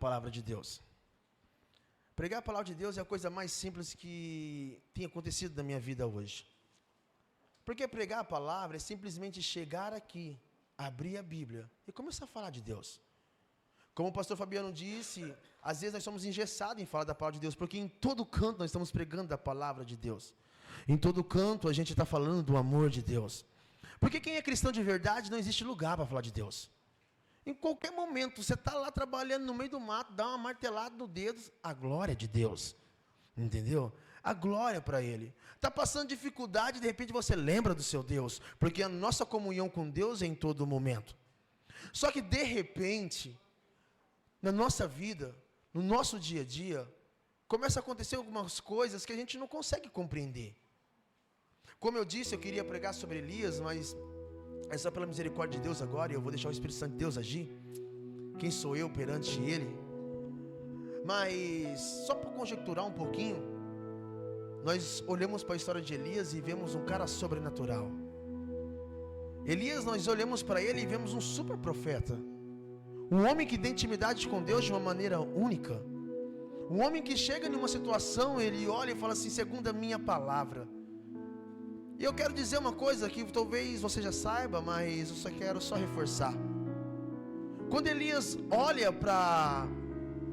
palavra de Deus? Pregar a palavra de Deus é a coisa mais simples que tem acontecido na minha vida hoje. Porque pregar a palavra é simplesmente chegar aqui, abrir a Bíblia e começar a falar de Deus. Como o pastor Fabiano disse, às vezes nós somos engessados em falar da palavra de Deus, porque em todo canto nós estamos pregando da palavra de Deus. Em todo canto a gente está falando do amor de Deus. Porque quem é cristão de verdade, não existe lugar para falar de Deus. Em qualquer momento, você está lá trabalhando no meio do mato, dá uma martelada no dedo, a glória de Deus. Entendeu? A glória para Ele. Está passando dificuldade, de repente você lembra do seu Deus. Porque a nossa comunhão com Deus é em todo momento. Só que de repente, na nossa vida, no nosso dia a dia, começa a acontecer algumas coisas que a gente não consegue compreender. Como eu disse, eu queria pregar sobre Elias, mas é só pela misericórdia de Deus agora, e eu vou deixar o Espírito Santo de Deus agir. Quem sou eu perante Ele? Mas, só para conjecturar um pouquinho, nós olhamos para a história de Elias e vemos um cara sobrenatural. Elias, nós olhamos para ele e vemos um super profeta. Um homem que tem intimidade com Deus de uma maneira única. Um homem que chega em uma situação, ele olha e fala assim, segundo a minha palavra. E eu quero dizer uma coisa que talvez você já saiba, mas eu só quero reforçar. Quando Elias olha para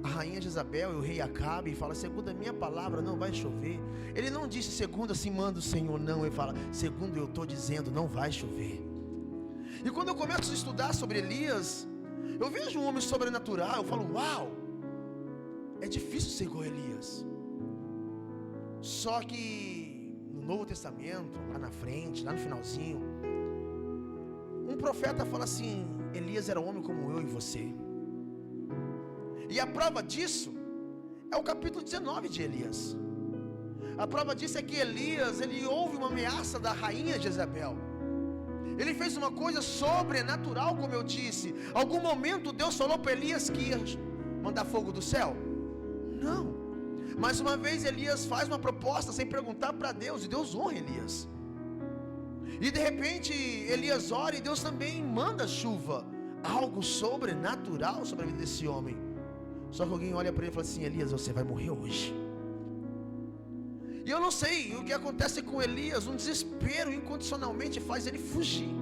a rainha Jezabel e o rei Acabe e fala, segundo a minha palavra não vai chover. Ele não disse, segundo assim manda o Senhor, não. Ele fala, segundo eu estou dizendo, não vai chover. E quando eu começo a estudar sobre Elias, eu vejo um homem sobrenatural, eu falo, uau, é difícil ser igual a Elias. Só que no Novo Testamento, lá na frente, lá no finalzinho, um profeta fala assim, Elias era um homem como eu e você. E a prova disso é o capítulo 19 de Elias. A prova disso é que Elias, ele ouve uma ameaça da rainha Jezabel. Ele fez uma coisa sobrenatural, como eu disse. Algum momento Deus falou para Elias que ia mandar fogo do céu? Não. Mais uma vez Elias faz uma proposta sem perguntar para Deus, e Deus honra Elias. E de repente Elias ora e Deus também manda chuva. Algo sobrenatural sobre a vida desse homem. Só que alguém olha para ele e fala assim, Elias, você vai morrer hoje. E eu não sei o que acontece com Elias, um desespero incondicionalmente faz ele fugir.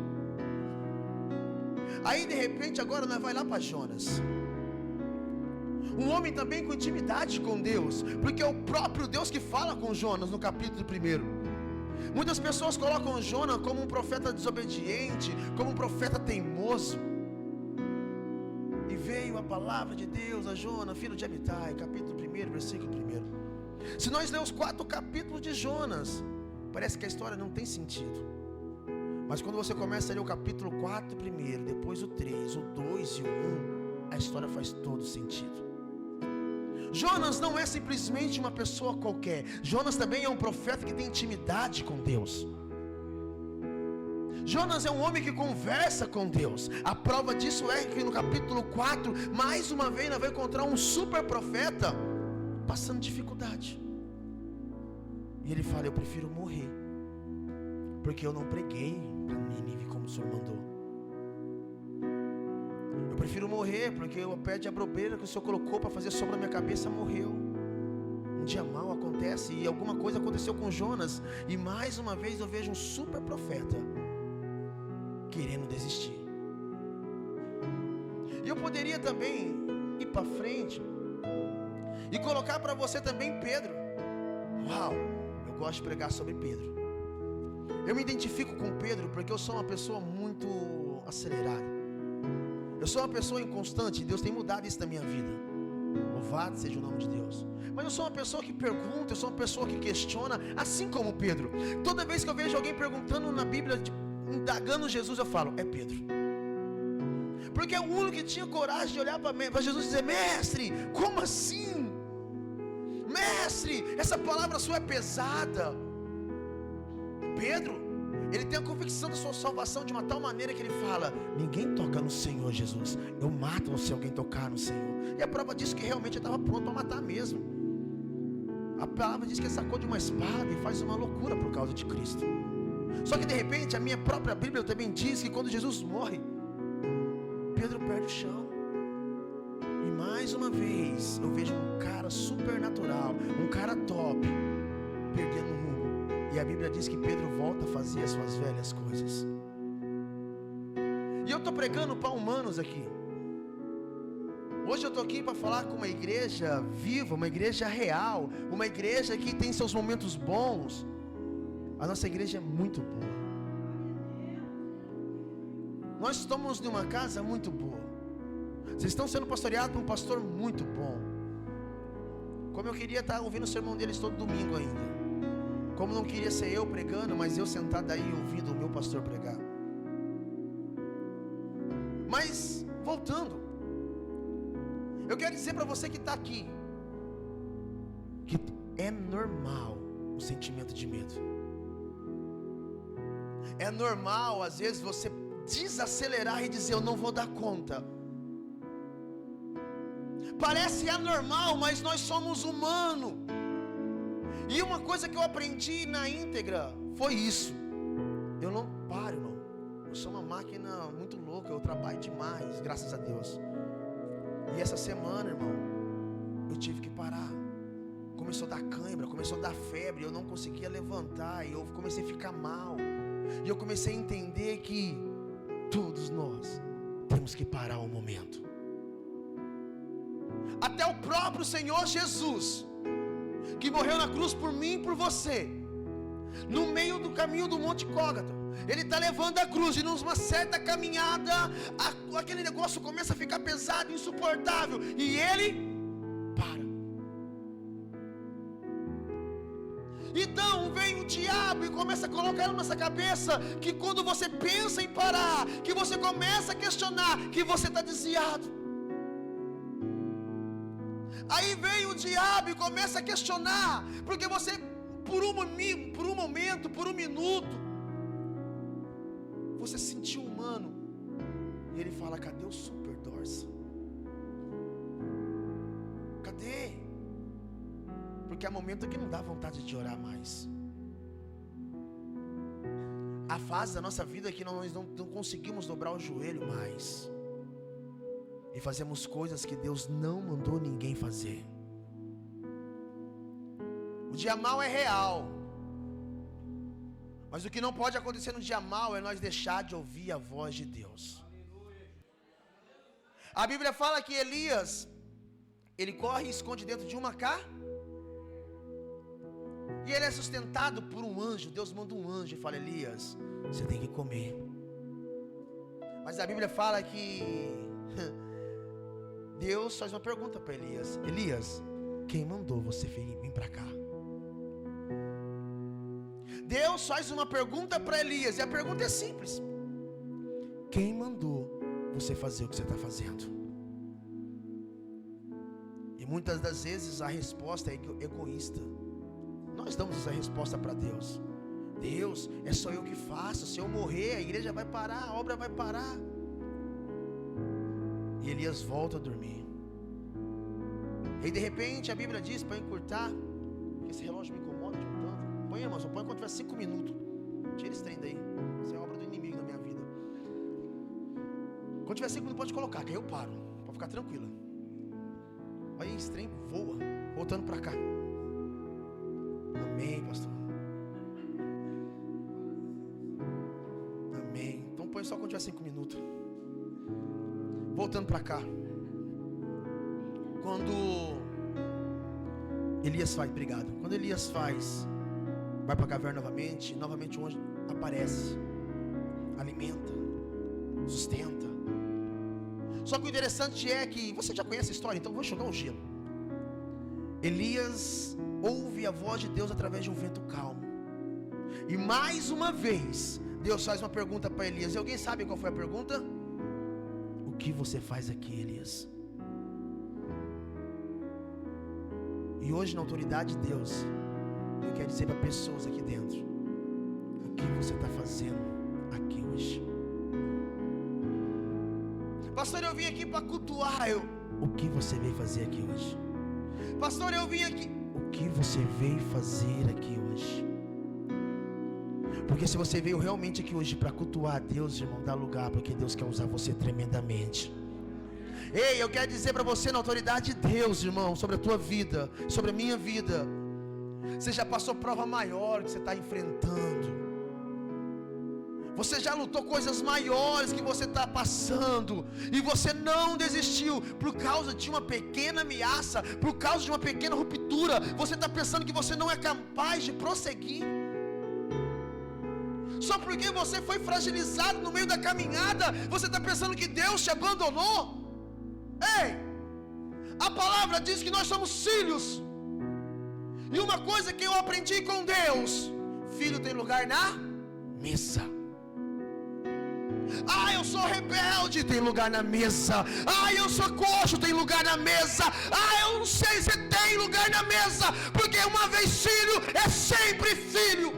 Aí de repente agora nós vai lá para Jonas. Um homem também com intimidade com Deus, porque é o próprio Deus que fala com Jonas no capítulo 1. Muitas pessoas colocam Jonas como um profeta desobediente, como um profeta teimoso. E veio a palavra de Deus a Jonas, filho de Amitai, capítulo 1, versículo 1. Se nós lermos os 4 capítulos de Jonas, parece que a história não tem sentido. Mas quando você começa a ler o capítulo 4 primeiro, depois o 3, o 2 e o 1, a história faz todo sentido. Jonas não é simplesmente uma pessoa qualquer. Jonas também é um profeta que tem intimidade com Deus. Jonas é um homem que conversa com Deus. A prova disso é que no capítulo 4, mais uma vez nós vamos encontrar um super profeta passando dificuldade. E ele fala, eu prefiro morrer, porque eu não preguei para Nínive como o Senhor mandou. Eu prefiro morrer, porque o pé de abrobeira que o Senhor colocou para fazer sombra na minha cabeça morreu. Um dia mal acontece, e alguma coisa aconteceu com Jonas. E mais uma vez eu vejo um super profeta querendo desistir. E eu poderia também ir para frente e colocar para você também Pedro. Uau, eu gosto de pregar sobre Pedro. Eu me identifico com Pedro porque eu sou uma pessoa muito acelerada. Eu sou uma pessoa inconstante. Deus tem mudado isso na minha vida. Louvado seja o nome de Deus. Mas eu sou uma pessoa que pergunta, eu sou uma pessoa que questiona, assim como Pedro. Toda vez que eu vejo alguém perguntando na Bíblia, indagando Jesus, eu falo, é Pedro. Porque é o único que tinha coragem de olhar para Jesus e dizer, mestre, como assim? Mestre, essa palavra sua é pesada. Pedro, ele tem a convicção da sua salvação de uma tal maneira que ele fala, ninguém toca no Senhor Jesus, eu mato se alguém tocar no Senhor. E a prova disso que realmente ele estava pronto para matar mesmo. A palavra diz que ele sacou de uma espada e faz uma loucura por causa de Cristo. Só que de repente a minha própria Bíblia também diz que quando Jesus morre, Pedro perde o chão. E mais uma vez eu vejo um cara supernatural, um cara top, perdendo o rumo. E a Bíblia diz que Pedro volta a fazer as suas velhas coisas. E eu estou pregando para humanos aqui. Hoje eu estou aqui para falar com uma igreja viva, uma igreja real, uma igreja que tem seus momentos bons. A nossa igreja é muito boa. Nós estamos numa casa muito boa. Vocês estão sendo pastoreados por um pastor muito bom. Como eu queria estar ouvindo o sermão deles todo domingo ainda. Como não queria ser eu pregando, mas eu sentado aí ouvindo o meu pastor pregar. Mas, voltando, eu quero dizer para você que está aqui, que é normal o sentimento de medo. É normal, às vezes, você desacelerar e dizer, eu não vou dar conta. Parece anormal, mas nós somos humanos. E uma coisa que eu aprendi na íntegra foi isso. Eu não paro, irmão. Eu sou uma máquina muito louca, eu trabalho demais, graças a Deus. E essa semana, irmão, eu tive que parar. Começou a dar cãibra, começou a dar febre, eu não conseguia levantar, e eu comecei a ficar mal. E eu comecei a entender que todos nós temos que parar um momento. Até o próprio Senhor Jesus, que morreu na cruz por mim e por você, no meio do caminho do Monte Cólgota, Ele está levando a cruz, e numa certa caminhada, aquele negócio começa a ficar pesado, insuportável, e Ele para. Então vem o diabo e começa a colocar na nossa cabeça que quando você pensa em parar, que você começa a questionar, que você está desviado. Aí vem o diabo e começa a questionar, porque você, por um momento, por um minuto, você se sentiu humano. E ele fala, cadê o super dorsa? Cadê? Porque há momento que não dá vontade de orar mais. Há fase da nossa vida que nós não conseguimos dobrar o joelho mais. E fazemos coisas que Deus não mandou ninguém fazer. O dia mau é real. Mas o que não pode acontecer no dia mau é nós deixar de ouvir a voz de Deus. A Bíblia fala que Elias, ele corre e esconde dentro de uma e ele é sustentado por um anjo. Deus manda um anjo e fala, Elias, você tem que comer. Mas a Bíblia fala que Deus faz uma pergunta para Elias. Elias, quem mandou você vir para cá? Deus faz uma pergunta para Elias, e a pergunta é simples: quem mandou você fazer o que você está fazendo? E muitas das vezes a resposta é egoísta. Nós damos essa resposta para Deus. Deus, é só eu que faço. Se eu morrer, a igreja vai parar, a obra vai parar. E Elias volta a dormir. E de repente a Bíblia diz, para encurtar, que esse relógio me incomoda de um tanto. Põe, irmão, só põe quando tiver 5 minutos. Tira esse trem daí. Isso é obra do inimigo na minha vida. Quando tiver 5 minutos pode colocar, que aí eu paro, para ficar tranquila. Aí esse trem voa, voltando para cá. Amém, pastor. Amém. Então põe só quando tiver 5 minutos. Voltando para cá. Quando Elias faz, obrigado. Quando Elias vai para a caverna novamente o anjo aparece, alimenta, sustenta. Só que o interessante é que, você já conhece a história, então vou jogar um gelo. Elias ouve a voz de Deus através de um vento calmo. E mais uma vez, Deus faz uma pergunta para Elias. E alguém sabe qual foi a pergunta? O que você faz aqui, Elias? E hoje, na autoridade de Deus, eu quero dizer para pessoas aqui dentro: o que você está fazendo aqui hoje? Pastor, eu vim aqui para cultuar. O que você veio fazer aqui hoje? Pastor, eu vim aqui. O que você veio fazer aqui hoje? Porque se você veio realmente aqui hoje para cultuar a Deus, irmão, dá lugar, porque Deus quer usar você tremendamente. Ei, eu quero dizer para você, na autoridade de Deus, irmão, sobre a tua vida, sobre a minha vida, você já passou prova maior que você está enfrentando. Você já lutou coisas maiores que você está passando, e você não desistiu por causa de uma pequena ameaça, por causa de uma pequena ruptura. Você está pensando que você não é capaz de prosseguir, só porque você foi fragilizado no meio da caminhada. Você está pensando que Deus te abandonou? Ei, a palavra diz que nós somos filhos, e uma coisa que eu aprendi com Deus: filho tem lugar na mesa. Ah, eu sou rebelde, tem lugar na mesa. Ah, eu sou coxo, tem lugar na mesa. Ah, eu não sei se tem lugar na mesa, porque uma vez filho é sempre filho.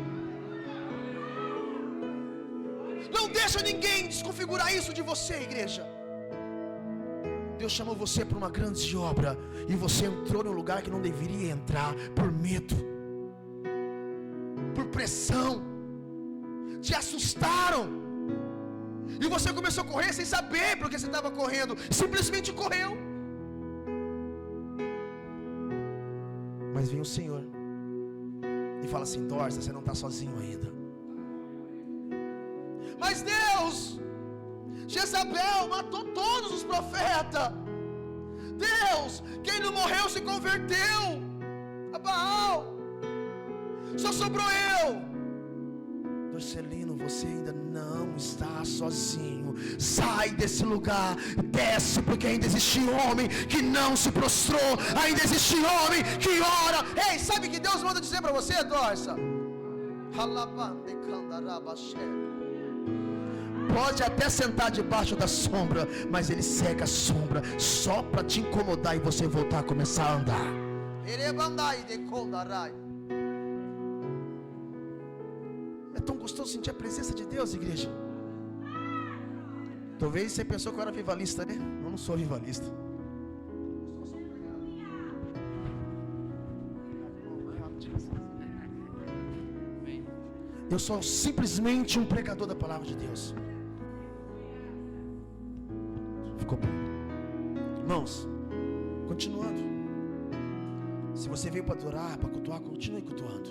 Não deixa ninguém desconfigurar isso de você, igreja. Deus chamou você para uma grande obra, e você entrou num lugar que não deveria entrar, por medo, por pressão. Te assustaram, e você começou a correr sem saber porque você estava correndo, simplesmente correu. Mas vem o Senhor e fala assim: Dorsa, você não está sozinho ainda. Mas Deus, Jezabel matou todos os profetas. Deus, quem não morreu se converteu a Baal, só sobrou eu. Dorcelino, você ainda não está sozinho. Sai desse lugar, desce, porque ainda existe homem que não se prostrou, ainda existe homem que ora. Ei, sabe o que Deus manda dizer para você, Dorsa? Pode até sentar debaixo da sombra, mas ele cega a sombra só para te incomodar e você voltar a começar a andar. É tão gostoso sentir a presença de Deus, igreja. Talvez você pensou que eu era vivalista, né? Eu não sou vivalista. Eu sou simplesmente um pregador da palavra de Deus. Ficou bom. Irmãos, continuando. Se você veio para adorar, para cultuar, continue cultuando.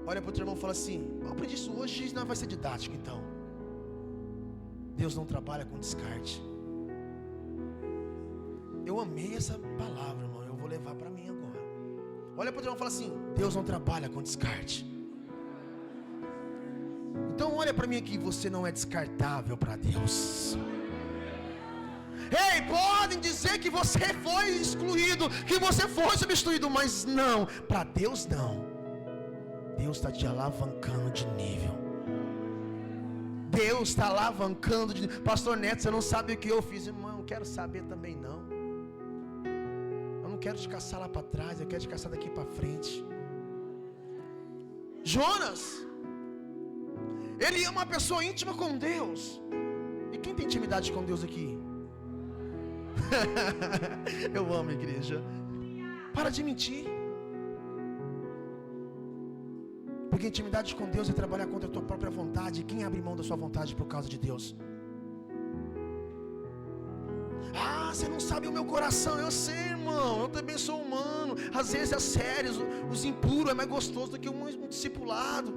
Olha para o teu irmão e fala assim: eu aprendi isso hoje, não vai ser didático então. Deus não trabalha com descarte. Eu amei essa palavra, irmão. Eu vou levar para mim agora. Olha para o teu irmão e fala assim: Deus não trabalha com descarte. Então olha para mim aqui, você não é descartável para Deus. Ei, podem dizer que você foi excluído, que você foi substituído, mas não, para Deus não. Deus está te alavancando de nível. Deus está alavancando de nível. Pastor Neto, você não sabe o que eu fiz. Irmão, eu não quero saber também não. Eu não quero te caçar lá para trás, eu quero te caçar daqui para frente. Jonas, ele é uma pessoa íntima com Deus. E quem tem intimidade com Deus aqui? Eu amo a igreja. Para de mentir. Porque intimidade com Deus é trabalhar contra a tua própria vontade. Quem abre mão da sua vontade por causa de Deus? Ah, você não sabe o meu coração. Eu sei, irmão, eu também sou humano. Às vezes as séries, os impuros é mais gostoso do que um discipulado.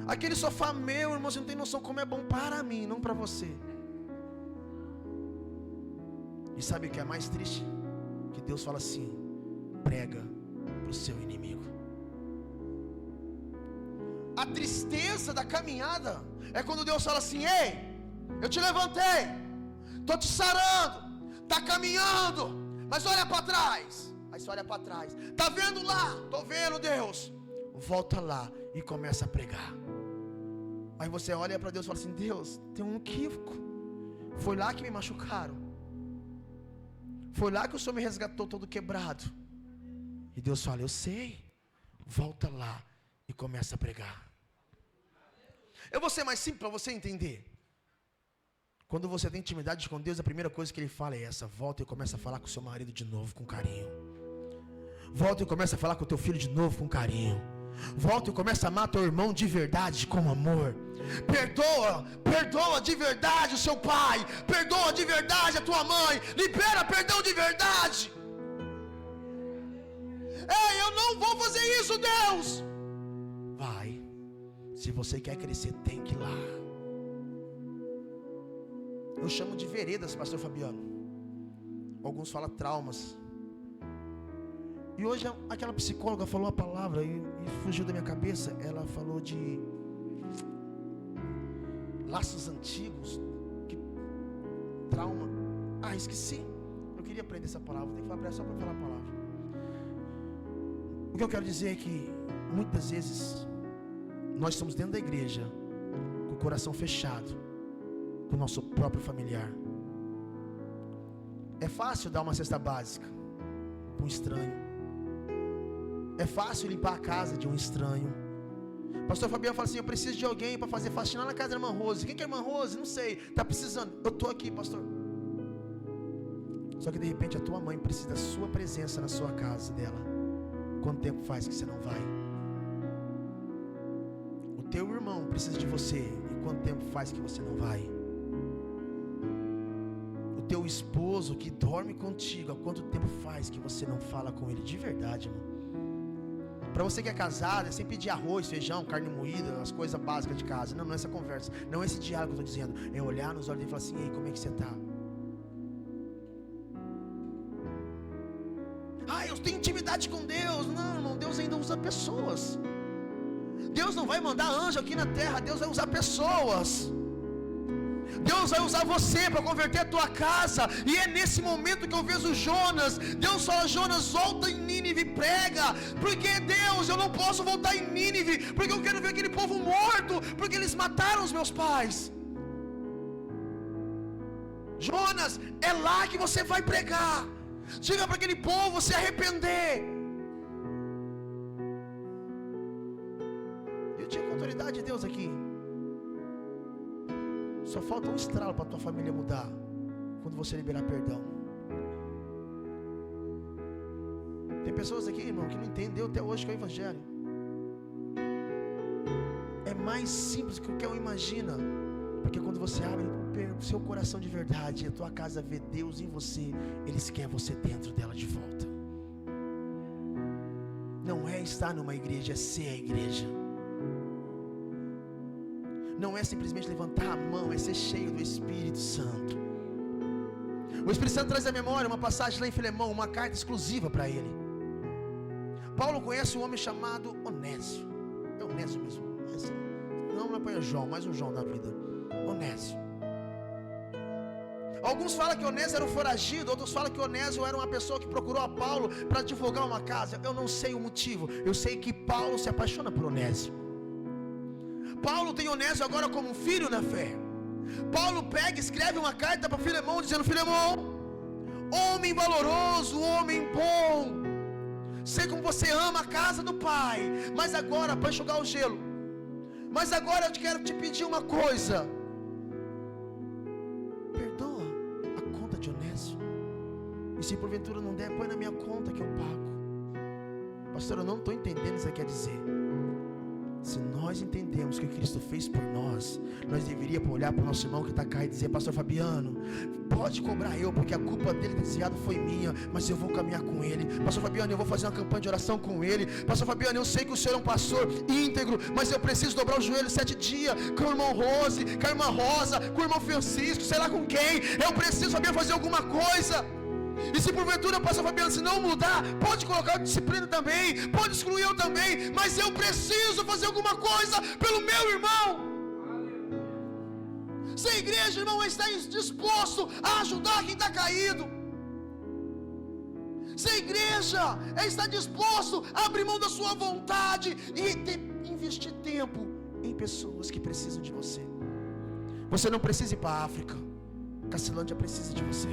Aquele sofá meu, irmão, você não tem noção como é bom para mim, não para você. E sabe o que é mais triste? Que Deus fala assim: prega para o seu inimigo. A tristeza da caminhada é quando Deus fala assim: ei, eu te levantei, estou te sarando, está caminhando, mas olha para trás. Aí você olha para trás, está vendo lá? Estou vendo, Deus. Volta lá e começa a pregar. Aí você olha para Deus e fala assim: Deus, tem um equívoco. Foi lá que me machucaram. Foi lá que o Senhor me resgatou todo quebrado. E Deus fala: eu sei. Volta lá e começa a pregar. Eu vou ser mais simples para você entender. Quando você tem intimidade com Deus, a primeira coisa que Ele fala é essa: volta e começa a falar com o seu marido de novo com carinho. Volta e começa a falar com o teu filho de novo com carinho. Volta e começa a amar teu irmão de verdade, com amor. Perdoa de verdade o seu pai. Perdoa de verdade a tua mãe. Libera perdão de verdade. Ei, eu não vou fazer isso, Deus. Vai. Se você quer crescer, tem que ir lá. Eu chamo de veredas, pastor Fabiano. Alguns falam traumas. E hoje aquela psicóloga falou a palavra e fugiu da minha cabeça. Ela falou de laços antigos, trauma. Esqueci. Eu queria aprender essa palavra. Tem que falar só para falar a palavra. O que eu quero dizer é que muitas vezes nós estamos dentro da igreja com o coração fechado com o nosso próprio familiar. É fácil dar uma cesta básica para um estranho. É fácil limpar a casa de um estranho. Pastor Fabiano fala assim: eu preciso de alguém para fazer faxina na casa da irmã Rose. Quem que é a irmã Rose? Não sei. Está precisando. Eu estou aqui, pastor. Só que de repente a tua mãe precisa da sua presença na sua casa dela. Quanto tempo faz que você não vai? O teu irmão precisa de você. E quanto tempo faz que você não vai? O teu esposo que dorme contigo, há quanto tempo faz que você não fala com ele de verdade, irmão? Para você que é casado, é sem pedir arroz, feijão, carne moída, as coisas básicas de casa. Não é essa conversa, não é esse diálogo que eu estou dizendo. É olhar nos olhos dele e falar assim: ei, como é que você está? Eu tenho intimidade com Deus. Não, irmão, Deus ainda usa pessoas. Deus não vai mandar anjo aqui na terra, Deus vai usar pessoas. Deus vai usar você para converter a tua casa. E é nesse momento que eu vejo Jonas. Deus fala: Jonas, volta em Nínive e prega. Porque Deus, eu não posso voltar em Nínive, porque eu quero ver aquele povo morto, porque eles mataram os meus pais. Jonas, é lá que você vai pregar. Diga para aquele povo se arrepender. Eu tinha com autoridade de Deus aqui. Só falta um estralo para a tua família mudar quando você liberar perdão. Tem pessoas aqui, irmão, que não entendeu até hoje que é o evangelho. É mais simples do que eu imagino. Porque quando você abre o seu coração de verdade, a tua casa vê Deus em você, eles querem você dentro dela de volta. Não é estar numa igreja, é ser a igreja. Não é simplesmente levantar a mão, é ser cheio do Espírito Santo. O Espírito Santo traz à memória uma passagem lá em Filemão, uma carta exclusiva para ele. Paulo conhece um homem chamado Onésio. É Onésio mesmo. Não apanha João, mais um João da vida. Onésio. Alguns falam que Onésio era um foragido, outros falam que Onésio era uma pessoa que procurou a Paulo para divulgar uma casa. Eu não sei o motivo. Eu sei que Paulo se apaixona por Onésio. Paulo tem Onésio agora como um filho na fé. Paulo pega e escreve uma carta para Filemão, dizendo: Filemão, homem valoroso, homem bom, sei como você ama a casa do pai, mas agora, para enxugar o gelo, mas agora eu quero te pedir uma coisa: perdoa a conta de Onésio, e se porventura não der, põe na minha conta que eu pago. Pastor, eu não estou entendendo o que você quer dizer. Se nós entendemos o que Cristo fez por nós, nós deveríamos olhar para o nosso irmão que está cá e dizer: Pastor Fabiano, pode cobrar eu, porque a culpa dele desviado foi minha, mas eu vou caminhar com ele. Pastor Fabiano, eu vou fazer uma campanha de oração com ele. Pastor Fabiano, eu sei que o senhor é um pastor íntegro, mas eu preciso dobrar o joelho 7 dias com o irmão Rose, com a irmã Rosa, com o irmão Francisco, sei lá com quem. Eu preciso, Fabiano, fazer alguma coisa. E se porventura, pastor Fabiano, se não mudar, pode colocar disciplina também, pode excluir eu também, mas eu preciso fazer alguma coisa pelo meu irmão. Se a igreja, irmão, está disposto a ajudar quem está caído, se a igreja está disposto a abrir mão da sua vontade e investir tempo em pessoas que precisam de você. Você não precisa ir para a África, Cacilândia precisa de você.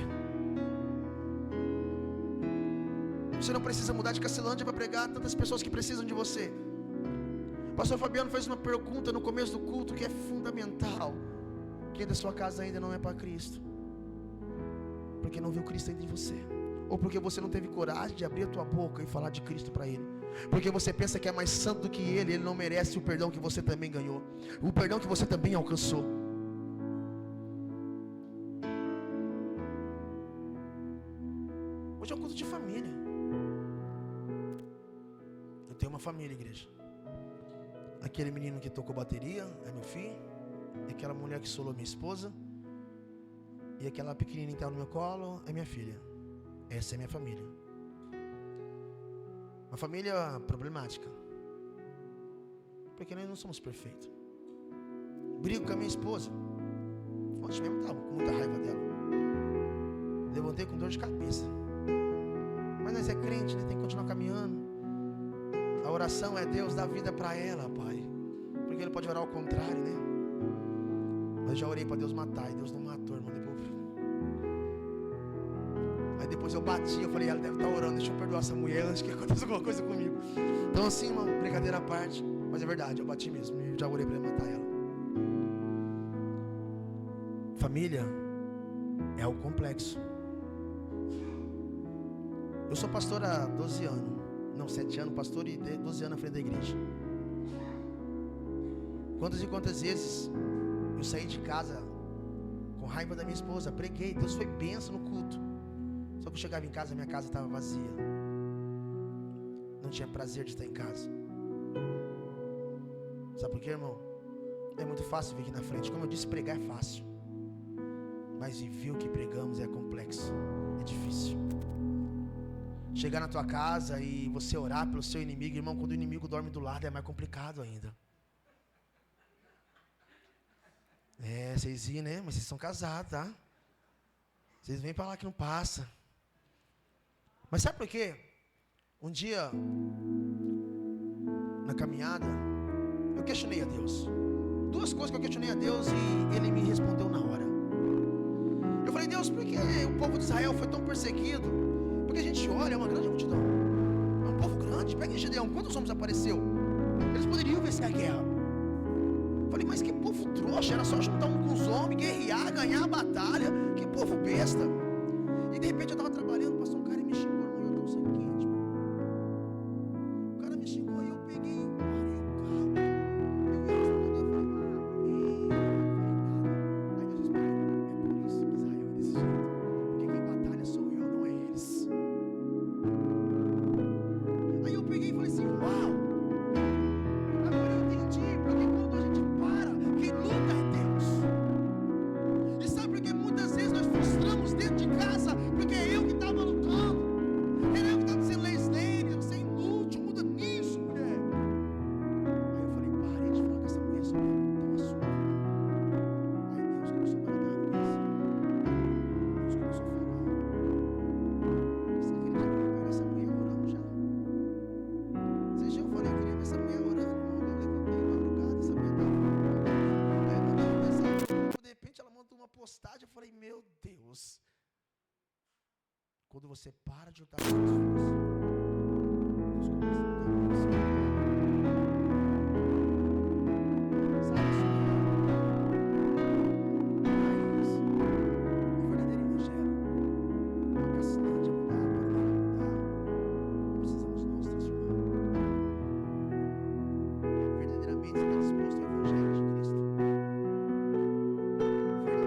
Você não precisa mudar de Cacilândia para pregar tantas pessoas que precisam de você. Pastor Fabiano fez uma pergunta no começo do culto que é fundamental: quem da sua casa ainda não é para Cristo? Porque não viu Cristo dentro de você, ou porque você não teve coragem de abrir a tua boca e falar de Cristo para ele. Porque você pensa que é mais santo do que ele não merece o perdão que você também ganhou, o perdão que você também alcançou. Hoje é um culto de família. Eu tenho uma família, igreja. Aquele menino que tocou bateria é meu filho, e aquela mulher que solou minha esposa, e aquela pequenininha que estava no meu colo é minha filha. Essa é minha família. Uma família problemática, porque nós não somos perfeitos. Brigo com a minha esposa. Ontem mesmo estava com muita raiva dela. Levantei com dor de cabeça. Mas nós é crente, né? Tem que continuar caminhando. A oração é Deus dar vida para ela, Pai. Porque Ele pode orar ao contrário, né? Mas já orei para Deus matar, e Deus não matou, irmão. Depois eu bati, eu falei, ela deve estar orando, deixa eu perdoar essa mulher antes que aconteça alguma coisa comigo. Então assim, irmão, brincadeira à parte, mas é verdade, eu bati mesmo, e já orei para matar ela. Família é algo complexo. Eu sou pastor há 12 anos, não, 7 anos pastor e 12 anos à frente da igreja. Quantas e quantas vezes eu saí de casa com raiva da minha esposa, preguei, Deus foi bênção no culto. Só que eu chegava em casa, minha casa estava vazia. Não tinha prazer de estar em casa. Sabe por quê, irmão? É muito fácil vir aqui na frente. Como eu disse, pregar é fácil. Mas viver o que pregamos é complexo. É difícil. Chegar na tua casa e você orar pelo seu inimigo, irmão, quando o inimigo dorme do lado é mais complicado ainda. É, vocês iam, né? Mas vocês são casados, tá? Vocês vêm pra lá que não passa. Mas sabe por quê? Um dia, na caminhada, eu questionei a Deus. 2 coisas que eu questionei a Deus e Ele me respondeu na hora. Eu falei, Deus, por que o povo de Israel foi tão perseguido? Porque a gente olha, é uma grande multidão. É um povo grande. Pega em Gideão, quantos homens apareceu? Eles poderiam vencer a guerra. Eu falei, mas que povo trouxa, era só juntar um com os homens, guerrear, ganhar a batalha. Que povo besta. E de repente eu estava trabalhando, passou um cara e me xingou. O cara me xingou e eu peguei e parei o carro. Eu ia responder, eu falei, amém. Não falei nada. Aí Deus respondeu, é por isso que Israel é desse jeito. Porque quem batalha sou eu, não é eles. Aí eu peguei e falei assim, uau. Agora eu entendi, porque quando a gente para, quem luta é Deus. E sabe por que muitas vezes nós frustramos dentro de casa? Porque é eu que estava lutando. Era eu que estava sendo legislado, você é inútil, muda nisso, mulher. Aí eu falei, parei de falar com essa mulher sobre o assunto. Aí Deus começou a matar a Deus começou a falar. Você acredita que eu queria pegar essa mulher orando já? Esse dia eu falei, eu queria ver essa mulher orando, irmão. Eu levantei madrugada, essa mulher estava orando. Aí eu mandei uma mensagem, de repente ela mandou uma postagem, eu falei, meu Deus. Quando você para de lutar com as suas forças, Deus começa a lutar com você. Sabe isso? Mas o verdadeiro evangelho, a cacidade a mudar, a palavra a mudar, precisamos nós transformar. Verdadeiramente você está disposto ao evangelho de Cristo?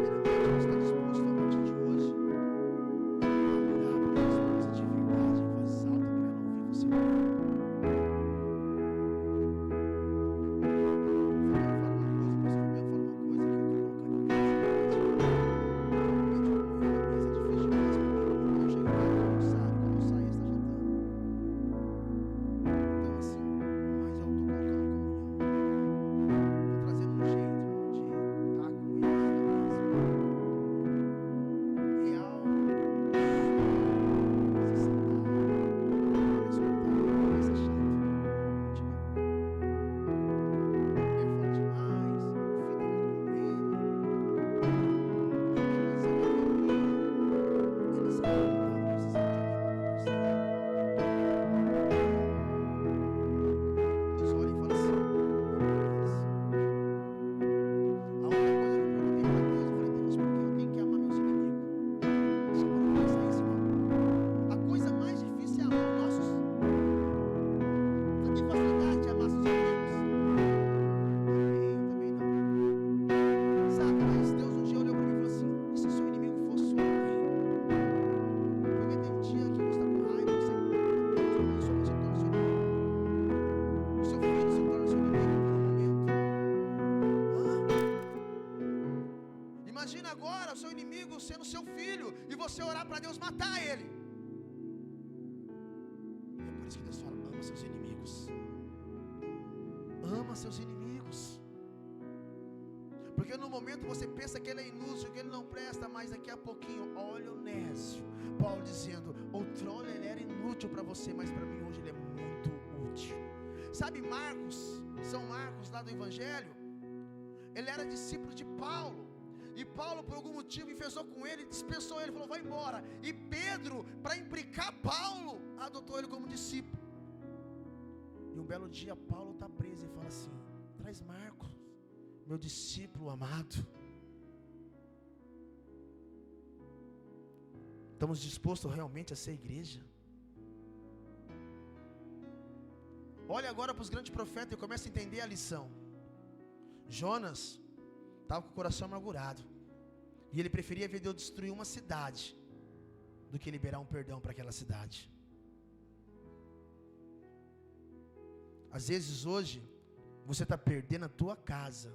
Verdadeiramente você está disposto a partir de hoje? você orar para Deus matar ele. É por isso que Deus fala: ama seus inimigos. Ama seus inimigos. Porque no momento você pensa que ele é inútil, que ele não presta, mas daqui a pouquinho, olha o Onésio, Paulo dizendo: outrora ele era inútil para você, mas para mim hoje ele é muito útil. Sabe Marcos, São Marcos lá do Evangelho, ele era discípulo de Paulo, e Paulo por algum motivo enfesou com ele, dispensou ele, falou: vai embora. E Pedro, para implicar Paulo, adotou ele como discípulo. E um belo dia Paulo está preso e fala assim: traz Marcos, meu discípulo amado. Estamos dispostos realmente a ser igreja? Olha agora para os grandes profetas e começa a entender a lição. Jonas estava com o coração amargurado, e ele preferia ver Deus destruir uma cidade do que liberar um perdão para aquela cidade. Às vezes hoje você está perdendo a tua casa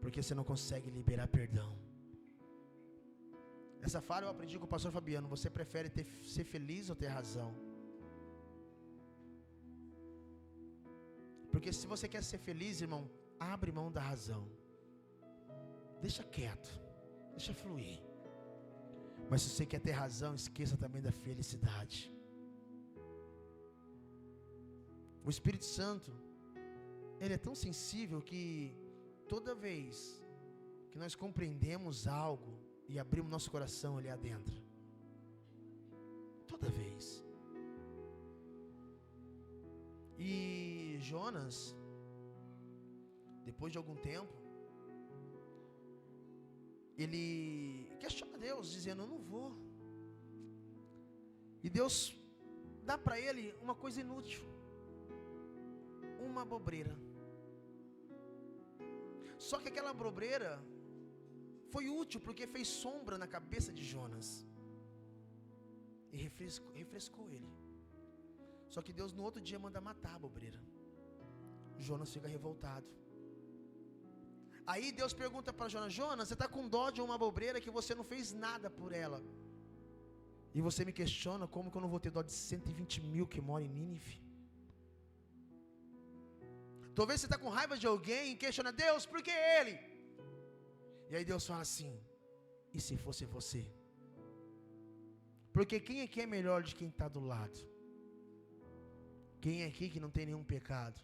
porque você não consegue liberar perdão. Essa fala eu aprendi com o pastor Fabiano: você prefere ser feliz ou ter razão? Porque se você quer ser feliz, irmão, abre mão da razão. Deixa quieto, deixa fluir. Mas se você quer ter razão, esqueça também da felicidade. O Espírito Santo, ele é tão sensível que toda vez que nós compreendemos algo e abrimos nosso coração ali adentro, toda vez. E Jonas, depois de algum tempo, ele questiona Deus, dizendo: eu não vou. E Deus dá para ele uma coisa inútil, uma bobreira. Só que aquela bobreira foi útil porque fez sombra na cabeça de Jonas e refrescou ele. Só que Deus no outro dia manda matar a bobreira. Jonas fica revoltado. Aí Deus pergunta para Jonas: Jonas, você está com dó de uma bobreira que você não fez nada por ela, e você me questiona como que eu não vou ter dó de 120 mil que moram em Nínive? Talvez você está com raiva de alguém e questiona Deus: por que ele? E aí Deus fala assim: e se fosse você? Porque quem aqui é melhor de quem está do lado? Quem é aqui que não tem nenhum pecado?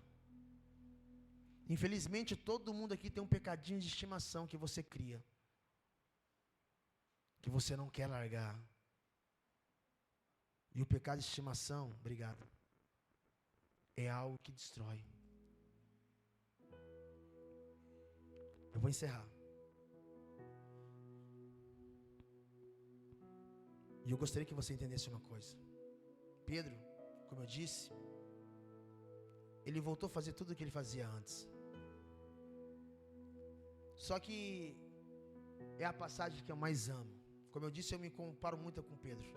Infelizmente todo mundo aqui tem um pecadinho de estimação que você cria, que você não quer largar. E o pecado de estimação, obrigado, é algo que destrói. Eu vou encerrar. E eu gostaria que você entendesse uma coisa. Pedro, como eu disse, ele voltou a fazer tudo o que ele fazia antes. Só que é a passagem que eu mais amo. Como eu disse, eu me comparo muito com Pedro.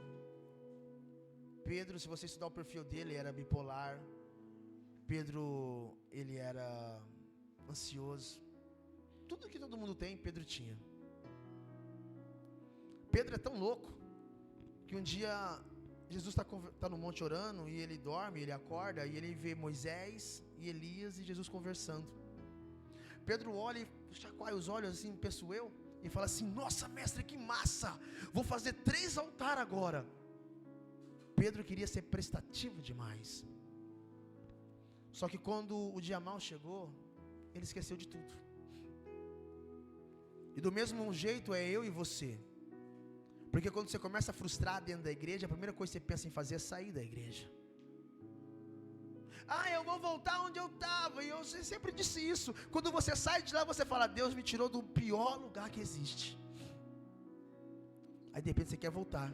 Pedro, se você estudar o perfil dele, era bipolar. Pedro, ele era ansioso. Tudo que todo mundo tem, Pedro tinha. Pedro é tão louco que um dia Jesus está no monte orando, e ele dorme, ele acorda, e ele vê Moisés e Elias e Jesus conversando. Pedro olha e chacoalha os olhos assim, penso eu, e fala assim: nossa mestre, que massa, vou fazer 3 altares agora. Pedro queria ser prestativo demais. Só que quando o dia mau chegou, ele esqueceu de tudo. E do mesmo jeito é eu e você. Porque quando você começa a frustrar dentro da igreja, a primeira coisa que você pensa em fazer é sair da igreja. Ah, eu vou voltar onde eu estava. E eu sempre disse isso. Quando você sai de lá, você fala: Deus me tirou do pior lugar que existe. Aí de repente você quer voltar,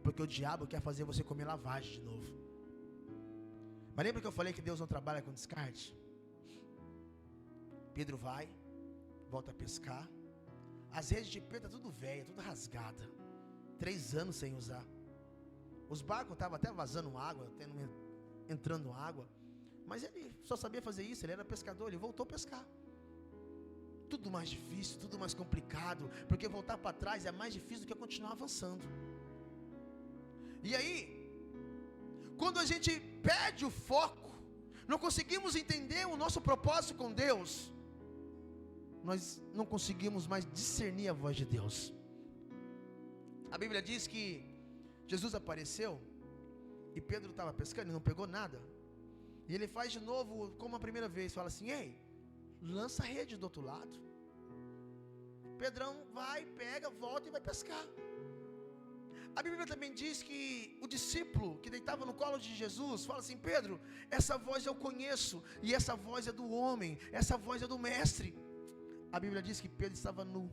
porque o diabo quer fazer você comer lavagem de novo. Mas lembra que eu falei que Deus não trabalha com descarte? Pedro vai, volta a pescar. As redes de Pedro tudo velha, tudo rasgada, 3 anos sem usar. Os barcos estavam até vazando água, entrando água. Mas ele só sabia fazer isso, ele era pescador, ele voltou a pescar. tudo mais difícil, tudo mais complicado, porque voltar para trás é mais difícil do que continuar avançando. E aí, quando a gente perde o foco, não conseguimos entender o nosso propósito com Deus, nós não conseguimos mais discernir a voz de Deus. A Bíblia diz que Jesus apareceu e Pedro estava pescando e não pegou nada. E ele faz de novo como a primeira vez, fala assim: ei, lança a rede do outro lado. Pedrão vai, pega, volta e vai pescar. A Bíblia também diz que o discípulo que deitava no colo de Jesus fala assim: Pedro, essa voz eu conheço, e essa voz é do homem, essa voz é do mestre. A Bíblia diz que Pedro estava nu.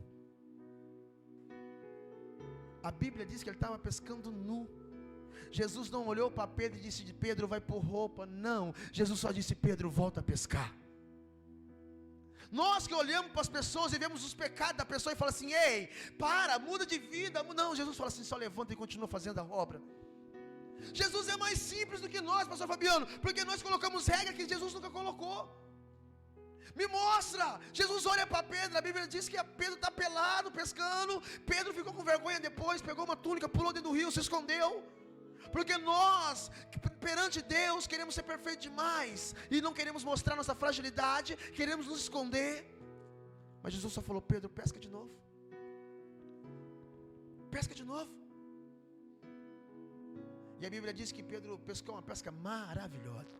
A Bíblia diz que ele estava pescando nu. Jesus não olhou para Pedro e disse: Pedro, vai por roupa. Não, Jesus só disse: Pedro, volta a pescar. Nós que olhamos para as pessoas e vemos os pecados da pessoa e fala assim: ei, para, muda de vida. Não, Jesus fala assim: só levanta e continua fazendo a obra. Jesus é mais simples do que nós, pastor Fabiano, porque nós colocamos regra que Jesus nunca colocou. Me mostra. Jesus olha para Pedro, a Bíblia diz que Pedro está pelado, pescando. Pedro ficou com vergonha depois, pegou uma túnica, pulou dentro do rio, se escondeu. Porque nós, perante Deus, queremos ser perfeitos demais e não queremos mostrar nossa fragilidade, queremos nos esconder. Mas Jesus só falou: Pedro, pesca de novo. Pesca de novo. E a Bíblia diz que Pedro pescou uma pesca maravilhosa.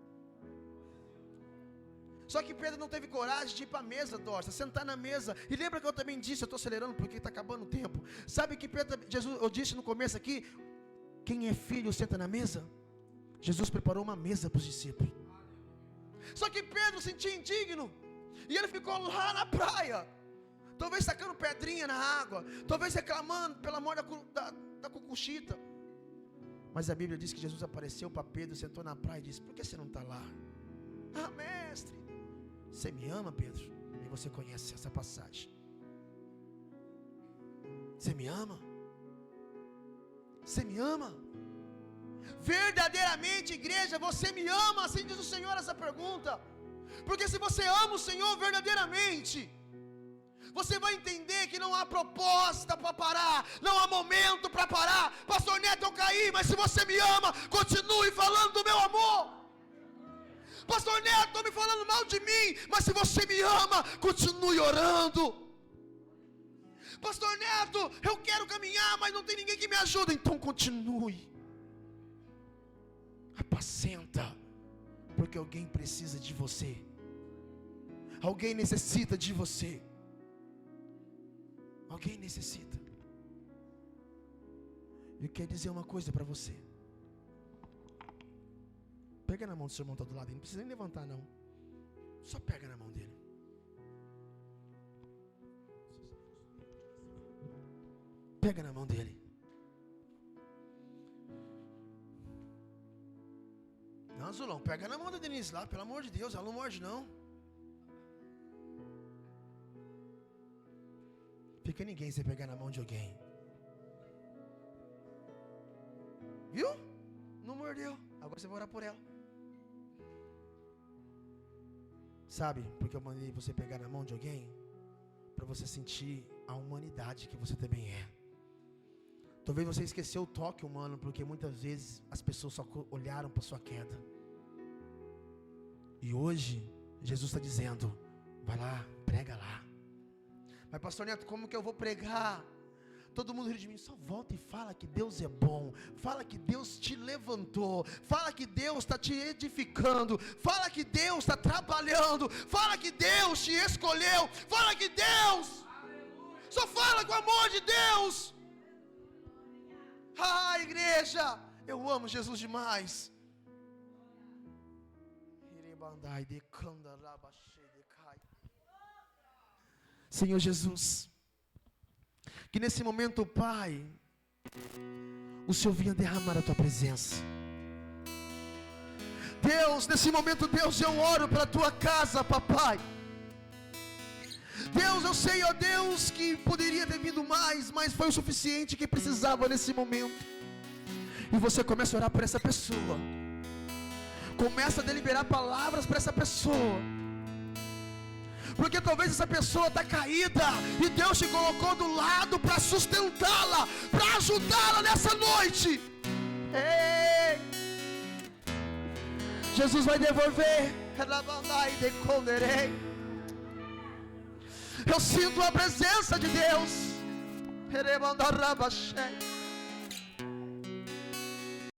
Só que Pedro não teve coragem de ir para a mesa, Dorsa, sentar na mesa. E lembra que eu também disse, eu estou acelerando porque está acabando o tempo. Sabe que Jesus, eu disse no começo aqui: quem é filho senta na mesa. Jesus preparou uma mesa para os discípulos. Só que Pedro se sentia indigno, e ele ficou lá na praia, talvez sacando pedrinha na água, talvez reclamando pela morte da cucuchita. Mas a Bíblia diz que Jesus apareceu para Pedro, sentou na praia e disse: por que você não está lá? Ah, mestre, você me ama, Pedro? E você conhece essa passagem. Você me ama? Você me ama? Verdadeiramente, igreja, você me ama? Assim diz o Senhor essa pergunta. Porque se você ama o Senhor verdadeiramente, você vai entender que não há proposta para parar, não há momento para parar. Pastor Neto, eu caí, mas se você me ama, continue falando do meu amor. Pastor Neto, estão me falando mal de mim, mas se você me ama, continue orando. Pastor Neto, eu quero caminhar, mas não tem ninguém que me ajude. Então continue. Apacenta, porque alguém precisa de você. Alguém necessita de você. Alguém necessita. Eu quero dizer uma coisa para você. Pega na mão do seu irmão que está do lado, não precisa nem levantar não. Só pega na mão dele. Pega na mão dele. Não, Zulão, pega na mão da Denise lá, pelo amor de Deus, ela não morde não. Fica ninguém sem pegar na mão de alguém. Viu? Não mordeu. Agora você vai orar por ela. Sabe, porque eu mandei você pegar na mão de alguém para você sentir a humanidade que você também é. Talvez você esqueceu o toque humano, porque muitas vezes as pessoas só olharam para sua queda. E hoje Jesus está dizendo: vai lá, prega lá. Mas pastor Neto, como que eu vou pregar? Todo mundo ri de mim. Só volta e fala que Deus é bom. Fala que Deus te levantou. Fala que Deus está te edificando. Fala que Deus está trabalhando. Fala que Deus te escolheu. Fala que Deus. Só fala com o amor de Deus. Ah, igreja, eu amo Jesus demais. Senhor Jesus, que nesse momento, Pai, o Senhor venha derramar a Tua presença. Deus, nesse momento, Deus, eu oro para a Tua casa, Papai. Deus, eu sei, ó Deus, que poderia ter vindo mais, mas foi o suficiente que precisava nesse momento. E você começa a orar por essa pessoa. Começa a deliberar palavras para essa pessoa. porque talvez essa pessoa está caída e Deus te colocou do lado para sustentá-la, para ajudá-la nessa noite. Ei, Jesus vai devolver. Eu sinto a presença de Deus.